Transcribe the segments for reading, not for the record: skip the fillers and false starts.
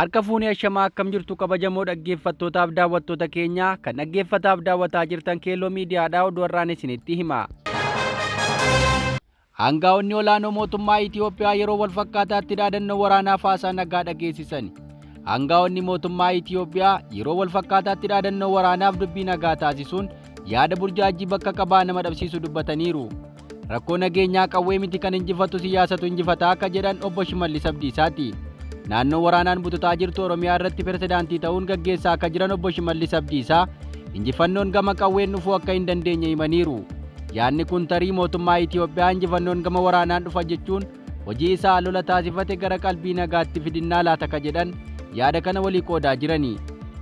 Harka fuunee ashamaa akkam jirtu kabajamoo dhaggeeffattootaaf daawwattoota keenya kan dhaggeeffataaf daawwataa jirtan Kello miidiyaadhaa oduurraan isinitti hima. Aangaa'onni olaanoo mootummaa Itoophiyaa yeroo wal fakkaataatti dhaadannoo waraanaa faasaa nagaa dhageessisan. Aangaa'onni mootummaa Itoophiyaa yeroo wal fakkaataatti dhaadannoo waraanaaf dubbii nagaa taasisuun yaada burjaajii bakka qabaa nama dhabsiisu dubbataniiru. Rakkoo nageenyaa qawwee miti kan injifatu siyaasatu injifataa akka jedhan obbo Shimallis Abdiisaati. Naannoo waraanaan bututaa jirtu Oromiyaa irratti pirezidaantii ta'uun gaggeessaa akka jiran obbo Shimallis Abdiisaa injifannoon gama qawween dhufuu akka hin dandeenye himaniiru. Yaadni kun tarii mootummaa Itoophiyaa injifannoon gama waraanaan dhufa jechuun hojii isaa lola taasifate gara qalbii nagaatti fidinnaa laata ka jedhan yaada kana walii qoodaa jirani.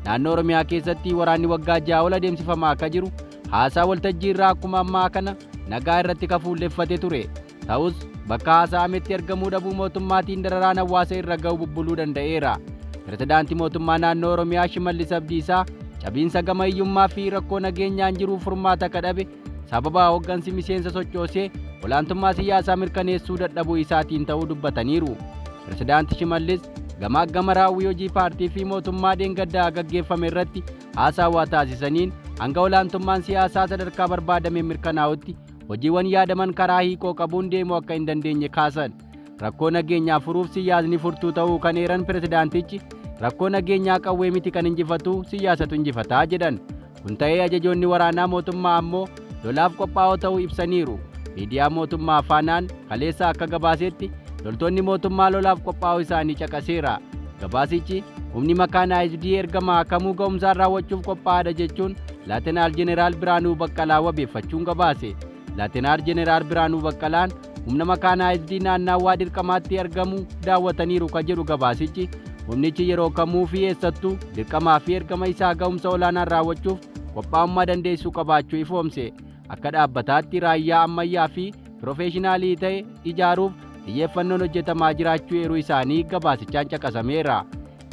Naannoo Oromiyaa keessatti waraanni waggaa 6 ol adeemsifamaa akka jiru haasaa waltajjii irraa akkuma ammaa kana nagaa irratti kafuulleeffate ture. Ta'us bakka haasa'ametti argamuu dhabuu mootummaatiin dararaan hawaasa irra ga'u bubbuluu danda'eera. Pirezidaantii mootummaa naannoo Oromiyaa Shimallis Abdiisaa cabiinsa gama hiyyummaa fi rakkoo nageenyaan jiru furmaata akka dhabe sababa hooggansi miseensa sochoosee olaantummaa siyaasaa mirkaneessuu dadhabuu isaatiin ta'uu dubbataniiru. Pirezidaantii Shimallis gama raawwii hojii paartii fi mootummaa dheengaddaa gaggeeffame irratti haasawaa taasisaniin hanga olaantummaan siyaasaa sadarkaa barbaadameen mirkanaa'utti hojiiwwan yaadaman karaa hiikoo qabuun deemuu akka hin dandeenye kaasan. Rakkoo nageenyaa furuuf siyaasni furtuu ta'uu kan eeran pirezidaantichi rakkoo nageenyaa qawwee miti kan injifatu siyaasatu injifataa jedhan. Kun ta'ee ajajoonni waraanaa mootummaa ammoo lolaaf qophaa'oo ta'uu ibsaniiru. Miidiyaa mootummaa faanaan kaleessa akka gabaasetti loltoonni mootummaa lolaaf qophaa'uu isaanii caqaseera. Gabaasichi humni makaanaayizidii ergamaa kamuu ga'umsaan raawwachuuf qophaa'aadha jechuun Laatenaal Jeneraal Biraanuu Baqqalaa wabeeffachuun gabaase. Laatenaal Jeneraal Biraanuu Baqqalaan humna makaanaayizidii naannawaa dirqamaatti argamu daawwataniiru ka jedhu gabaasichi humnichi yeroo kamuu fi eessattuu dirqamaa fi ergama isaa ga'umsa olaanaan raawwachuuf qophaa'ummaa dandeessuu qabaachuu ifoomse. Akka dhaabbataatti raayyaa ammayyaa fi piroofeeshinaalii ta'e ijaaruuf xiyyeeffannoon hojjetamaa jiraachuu eeruu isaanii gabaasichaan caqasameera.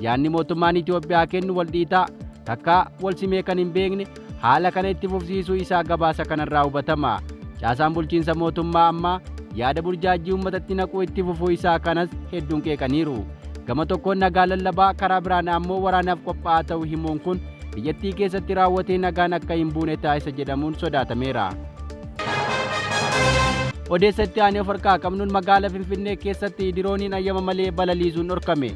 Yaadni mootummaan Itoophiyaa kennu waldhiitaa takka wal simee kan hin beekne haala kana itti fufsiisuu isaa gabaasa kanarraa hubatama. Caasaan bulchiinsa mootummaa ammaa yaada burjaajii uummatatti naquu itti fufuu isaa kanas hedduun qeeqaniiru. Gama tokkoon nagaa lallabaa karaa biraan ammoo waraanaaf qophaa'aa ta'uu himuun kun biyyattii keessatti raawwatee nagaan akka hin buune taasisa jedhamuun sodaatameera. Odeessatti aanee of harkaa qabnuun magaalaa Finfinnee keessatti dirooniin ayyama malee balaliisuun dhorkame.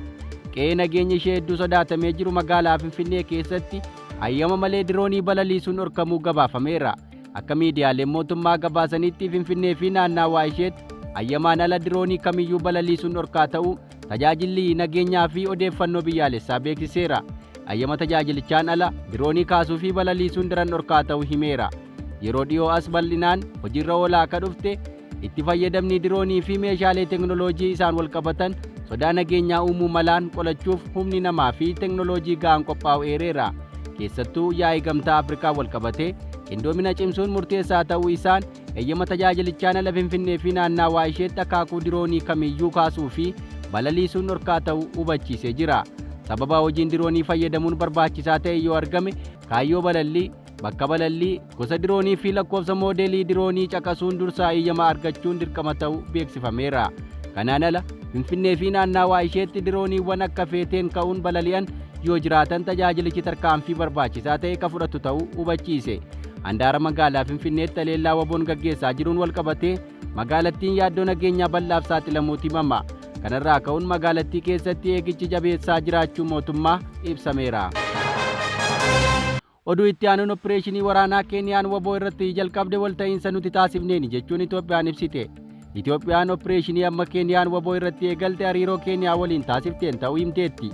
Qe'ee nageenya ishee hedduu sodaatamee jiru magaalaa Finfinnee keessatti ayyama malee diroonii balaliisuun dhorkamuu gabaafameera. Akka miidiyaaleen mootummaa gabaasanitti Finfinnee fi naannawaa isheetti ayyamaan ala diroonii kamiyyuu balaliisuun dhorkaa ta'uu tajaajilli nageenyaa fi odeeffannoo biyyaalessaa beeksiseera. Ayyama tajaajilichaan ala diroonii kaasuu fi balaliisuun daran dhorkaa ta'uu himeera. Yeroo dhiyoo as bal'inaan hojiirra oolaa akka dhufte itti fayyadamni diroonii fi meeshaalee teknooloojii isaan wal qabatan sodaa nageenyaa uumuu malaan qolachuuf humni namaa fi teknooloojii ga'an qophaa'u eereera. Keessattuu yaa'ii gamtaa Afrikaa wal qabatee qindoomina cimsuun murteessaa ta'uu isaan eeyyama tajaajilichaan ala Finfinnee fi naannawaa isheetti akaakuu diroonii kamiyyuu kaasuu fi balaliisuun dhorkaa ta'uu hubachiisee jira. Sababa hojiin diroonii fayyadamuun barbaachisaa ta'e yoo argame kaayyoo balallii, bakka balallii, gosa diroonii fi lakkoofsa moodeelii diroonii caqasuun dursaa eeyyama argachuun dirqama ta'uu beeksifameera. Kanaan ala Finfinnee fi naannawaa isheetti dirooniiwwan akka feeteen ka'uun balali'an yoo jiraatan tajaajilichi tarkaanfii barbaachisaa ta'e ka fudhatu ta'uu hubachiise. Handaara magaalaa Finfinneetti haleellaa waboon gaggeessaa jiruun wal qabatee magaalattiin yaaddoo nageenyaa bal'aaf saaxilamuuti himama. Kanarraa ka'uun magaalattii keessatti eegichi jabeessaa jiraachuu mootummaa ibsameera. Oduu itti aanuun opireeshinii waraanaa Keeniyaan WBO irratti jalqabde walta'iinsa nuti taasifneeni jechuun Itoophiyaan ibsite. Itoophiyaan opireeshinii amma Keeniyaan WBO irratti eegalte hariiroo Keeniyaa waliin taasifteen ta'uu himteetti.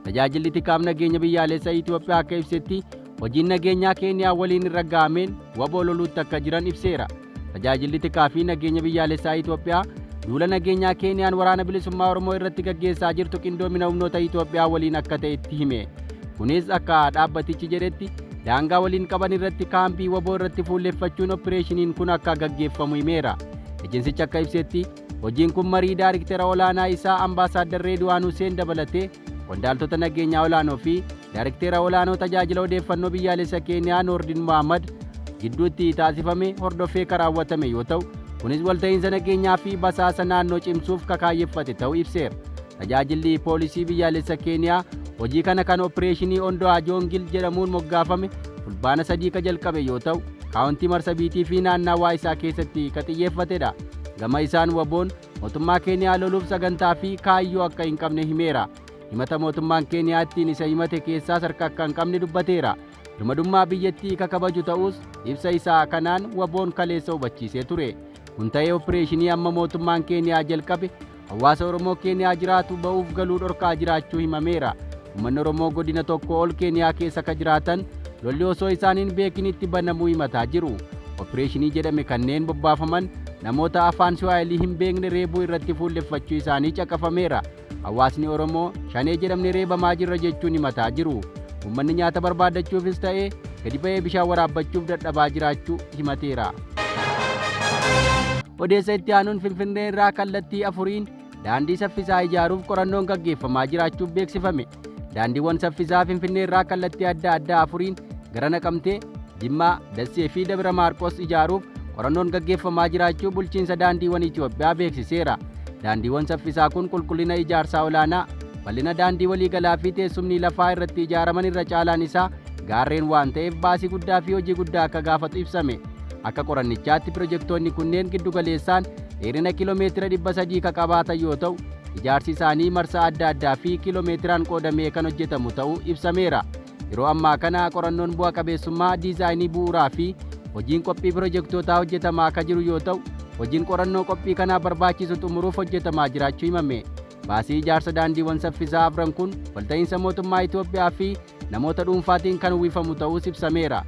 Tajaajilli tikaaf nageenya biyyaalessaa Itoophiyaa akka ibsetti hojiin nageenyaa Keeniyaa waliin irra ga'ameen WBO loluutti akka jiran ibseera. Tajaajilli tikaa fi nageenya biyyaalessaa Itoophiyaa duula nageenyaa Keeniyaan waraana bilisummaa Oromoo irratti gaggeessaa jirtu qindoomina humnoota Itoophiyaa waliin akka ta'etti hime. Kunis akka dhaabbatichi jedhetti daangaa waliin qaban irratti kaampii WBO irratti fuulleeffachuun opireeshiniin kun akka gaggeeffamu himeera. Ejeensichi akka ibsetti hojiin kun marii daariktera olaanaa isaa Ambaasaadder Reedwaan Huseen dabalatee qondaaltota nageenyaa olaanoo fi daariktera olaanoo tajaajila odeeffannoo biyyaalessa Keeniyaa Noordin Mohammed gidduutti taasifame hordofee karaawwatame yoo ta'u kunis walta'iinsa nageenyaa fi basaasa naannoo cimsuuf kakaayyeffate ta'uu ibseera. Tajaajilli poolisii biyyaalessa Keeniyaa Hojii kana kan Opireeshinii Ondo'aa Joongil jedhamuun moggaafame fulbaana 3 ka jalqabe yoo ta'u, kaawuntii Marsabiitii fi naannawaa isaa keessatti ka xiyyeeffatedha. Gama isaan waboon mootummaa Keeniyaa loluuf sagantaa fi kaayyoo akka hin qabne himeera. Himata mootummaan Keeniyaa ittiin isa himate keessaa harka akka hin qabne dubbateera. Birmadummaa biyyattii ka kabaju ta'us ibsa isaa kanaan waboon kaleessa hubachiisee ture. Kun ta'ee Opireeshinii amma mootummaan Keeniyaa jalqabe hawaasa Oromoo Keeniyaa jiraatu ba'uuf galuu dhorkaa jiraachuu himameera. Uummanni Oromoo godina tokko ol Keeniyaa keessa ka jiraatan lolli osoo isaaniin beekinitti banamuu himataa jiru. Opireeshinii jedhame kanneen bobbaafaman namoota afaan Swahilii hin beekne reebuu irratti fuulleffachuu isaanii caqafameera. Hawaasni Oromoo shanee jedhamne reebamaa jirra jechuun himataa jiru. Uummanni nyaata barbaadachuufis ta'ee gadi ba'ee bishaan waraabbachuuf dadhabaa jiraachuu himateera. Odeessa itti aanuun Finfinnee irraa kallattii 4 daandii saffisaa ijaaruuf qorannoon gaggeeffamaa jiraachuuf beeksifame. Daandiiwwan saffisaa Finfinnee irraa kallattii adda addaa 4 gara Naqamtee, Jimmaa, Dassee fi Dabra Maarqos ijaaruuf qorannoon gaggeeffamaa jiraachuu bulchiinsa daandiiwwan Itoophiyaa beeksiseera. Daandiiwwan saffisaa kun qulqullina ijaarsaa olaanaa, bal'ina daandii waliigalaa fi teessumni lafaa irratti ijaaraman irra caalaan isaa gaarreen waan ta'eef baasii guddaa fi hojii guddaa akka gaafatu ibsame. Akka qorannichaatti pirojektoonni kunneen giddugaleessaan dheerina kiiloomeetira 300 ka qabaatan yoo ta'u, ijaarsi isaanii marsaa adda addaa fi kiiloomeetiraan qoodamee kan hojjetamu ta'uu ibsameera. Yeroo ammaa kana qorannoon bu'a qabeessummaa diizaayinii bu'uuraa fi hojiin qophii pirojektoota hojjetamaa akka jiru yoo ta'u, hojiin qorannoo qophii kanaa barbaachisu xumuruuf hojjetamaa jiraachuu himame. Baasii ijaarsa daandiiwwan saffisaa 4 kun walta'iinsa mootummaa Itoophiyaa fi namoota dhuunfaatiin kan uwwifamu ta'uus ibsameera.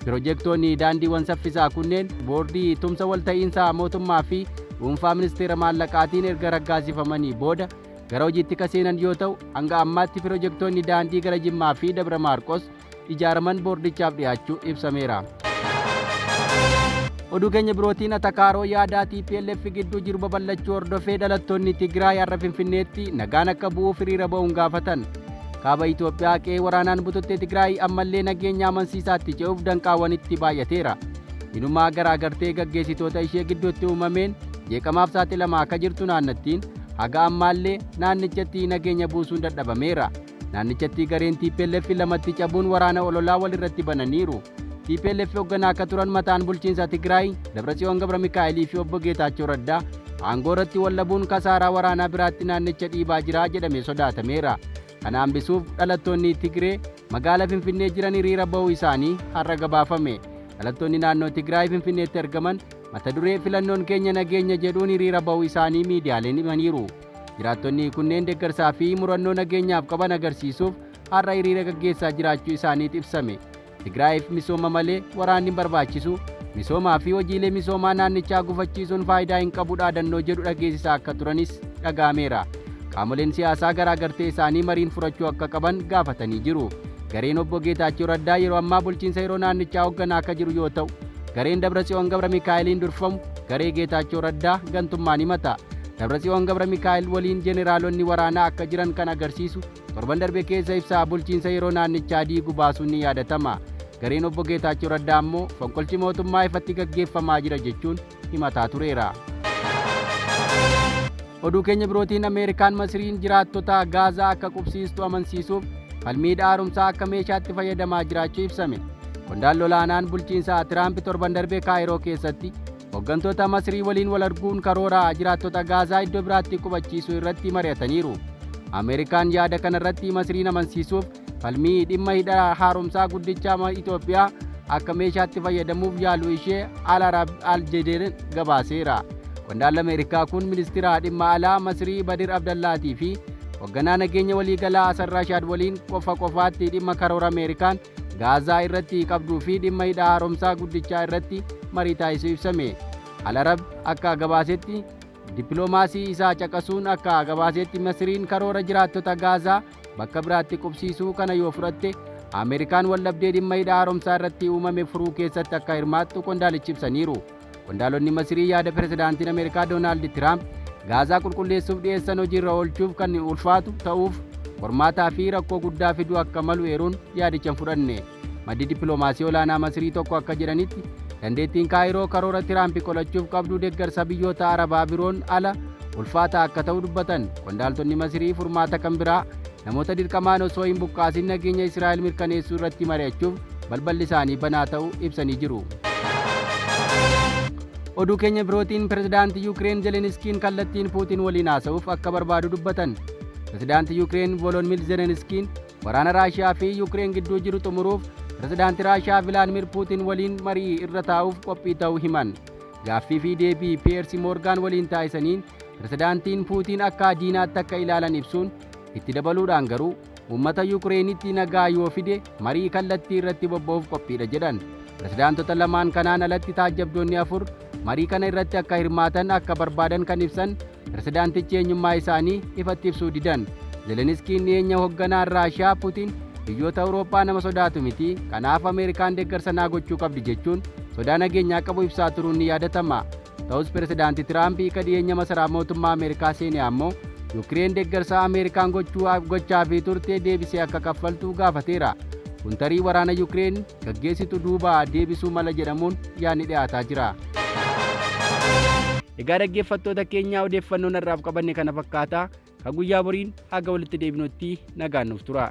Pirojektoonni daandiiwwan saffisaa kunneen boordii tumsa walta'iinsa mootummaa fi dhuunfaa ministeera maallaqaatiin erga raggaasifamanii booda gara hojiitti ka seenan yoo ta'u, hanga ammaatti pirojektoonni daandii gara Jimmaa fi Dabra Maarqos ijaaraman boordichaaf dhiyaachuu ibsameera. Oduu keenya birootiin atakaaroo yaadaa Tplf gidduu jiru babal'achuu hordofee dhalattoonni Tigray har'a Finfinneetti nagaan akka bu'uuf hiriira ba'uun gaafatan. Kaaba Itoophiyaa qe'ee waraanaan bututte Tigray ammallee nageenya amansiisaatti ce'uuf danqaawwanitti baay'ateera. Inumaa garaagartee gaggeessitoota ishee gidduutti uumameen jeeqamaaf saaxilamaa akka jirtu naannattiin haga ammaallee naannichatti nageenya buusuun dadhabameera. Naannichatti gareen Tplf lamatti cabuun waraana ololaa walirratti bananiiru. Tplf hoogganaa akka turan mataan bulchiinsa Tigray Debretsion Gebremichael fi obbo Geetaachoo Raddaa aangoo irratti wallabuun kasaaraa waraanaa biraatti naannicha dhiibaa jira jedhamee sodaatameera. Kana hambisuuf dhalattoonni Tigree magaalaa Finfinnee jiran hiriira ba'uu isaanii har'a gabaafame. Dhalattoonni naannoo Tigray Finfinneetti argaman mata duree filannoon keenya nageenya jedhuun hiriira ba'uu isaanii miidiyaaleen himaniiru. Jiraattonni kunneen deeggarsaa fi murannoo nageenyaaf qaban agarsiisuuf har'a hiriira gaggeessaa jiraachuu isaaniitu ibsame. Tigraayiif misooma malee waraanni barbaachisu, misoomaa fi hojiilee misoomaa naannichaa gufachiisuun faayidaa hin qabu dhaadannoo jedhu dhageessisaa akka turanis dhaga'ameera. Qaamoleen siyaasaa garaagartee isaanii mariin furachuu akka qaban gaafatanii jiru. Gareen obbo Geetaachoo Raddaa yeroo ammaa bulchiinsa yeroo naannichaa hoogganaa akka jiru yoo ta'u, gareen Debretsion Gebremichaeliin durfamu garee Geetaachoo Raddaa gantummaan himata. Debretsion Gebremichael waliin jeneraalonni waraanaa akka jiran kan agarsiisu torban darbe keessa ibsaa bulchiinsa yeroo naannichaa diiguu baasuun ni yaadatama. Gareen obbo Geetaachoo Raddaa ammoo fonqolchi mootummaa ifatti gaggeeffamaa jira jechuun himataa tureera. Oduu keenya birootiin Ameerikaan Masriin jiraattota Gaazaa akka qubsiistu amansiisuuf falmiidhaa haaromsaa akka meeshaatti fayyadamaa jiraachuu ibsame. Qondaalli olaanaan bulchiinsa Tiraamp torban darbee Kaayiroo keessatti hooggantoota Masrii waliin wal arguun karoora jiraattota Gaazaa iddoo biraatti qubachiisuu irratti mari'ataniiru. Ameerikaan yaada kana irratti Masriin amansiisuuf falmii dhimma hidha haaromsaa guddicha Itoophiyaa akka meeshaatti fayyadamuuf yaaluu ishee Al-Jazeeraan gabaaseera. Qondaalli Ameerikaa kun ministeera dhimma alaa Masrii Badir Abdallaatii fi hoogganaa nageenya waliigalaa Hassan Rashaad waliin qofaatti dhimma karoora Ameerikaan Gaazaa irratti qabduu fi dhimma hidha haaromsaa guddichaa irratti marii taasisuu ibsame. Al-Arab akka gabaasetti dippiloomaasii isaa caqasuun akka gabaasetti Masriin karoora jiraattota Gaazaa bakka biraatti qubsiisuu kana yoo fudhatte Ameerikaan wallabdee dhimma hidha haaromsaa irratti uumame furuu keessatti akka hirmaattu qondaalichi ibsaniiru. Qondaalonni Masrii yaada pirezidaantiin Ameerikaa Doonaald Tiraamp Gaazaa qulqulleessuuf dhiyeessan hojiirra oolchuuf kan ulfaatu ta'uuf qormaataa fi rakkoo guddaa fiduu akka malu eeruun yaadicha fudhanne. Maddi dippiloomaasii olaanaa Masrii tokko akka jedhanitti dandeettiin Kaayiroo karoora Tiraamp qolachuuf qabdu deeggarsa biyyoota Arabaa biroon ala ulfaataa akka ta'u dubbatan. Qondaaltonni Masrii furmaata kan biraa namoota dirqamaan osoo hin buqqaasin nageenya Israa'el mirkaneessuu irratti mari'achuuf balballi isaanii banaa ta'uu ibsanii jiru. Oduu keenya birootiin pirezidaantii Yuukireen Zelenskiin kallattiin Puutiin waliin haasa'uuf akka barbaadu dubbatan. Pirezidaantii Yuukireen Volodymyr Zelenskiin waraana Raashiyaa fi Yuukireen gidduu jiru xumuruuf pirezidaantii Raashiyaa Vilaadimir Puutiin waliin marii irra taa'uuf qophii ta'uu himan. Gaaffii fi deebii Piyeersi Moorgaan waliin taasisaniin pirezidaantiin Puutiin akka diinaatti akka ilaalan ibsuun itti dabaluudhaan garuu uummata Yuukireenitti nagaa yoo fide marii kallattii irratti bobba'uuf qophiidha jedhan. Pirezidaantota lamaan kanaan alatti taajjabdoonni 4 marii kana irratti akka hirmaatan akka barbaadan kan ibsan pirezidaantichi eenyummaa isaanii ifatti ibsuu didan. Zelenskiin dhiyeenya hoogganaan Raashiyaa Puutiin biyyoota Awurooppaa nama sodaatu miti, kanaaf Ameerikaan deeggarsa naa gochuu qabdi jechuun sodaa nageenyaa qabu ibsaa turuun ni yaadatama. Ta'us pirezidaantii Tiraamp hiika dhiyeenya masaraa mootummaa Ameerikaa seenee ammoo Yuukireen deeggarsa Ameerikaan gochaa fi turte deebisee akka kaffaltu gaafateera. Kun tarii waraana Yuukireen gaggeessitu duuba deebisuu mala jedhamuun yaadni dhiyaataa jira. Egaa dhaggeeffattoota keenyaa odeeffannoon har'aaf qabanne kana fakkaata. Ka guyyaa boriin haga walitti deebinutti nagaan nuuf tura.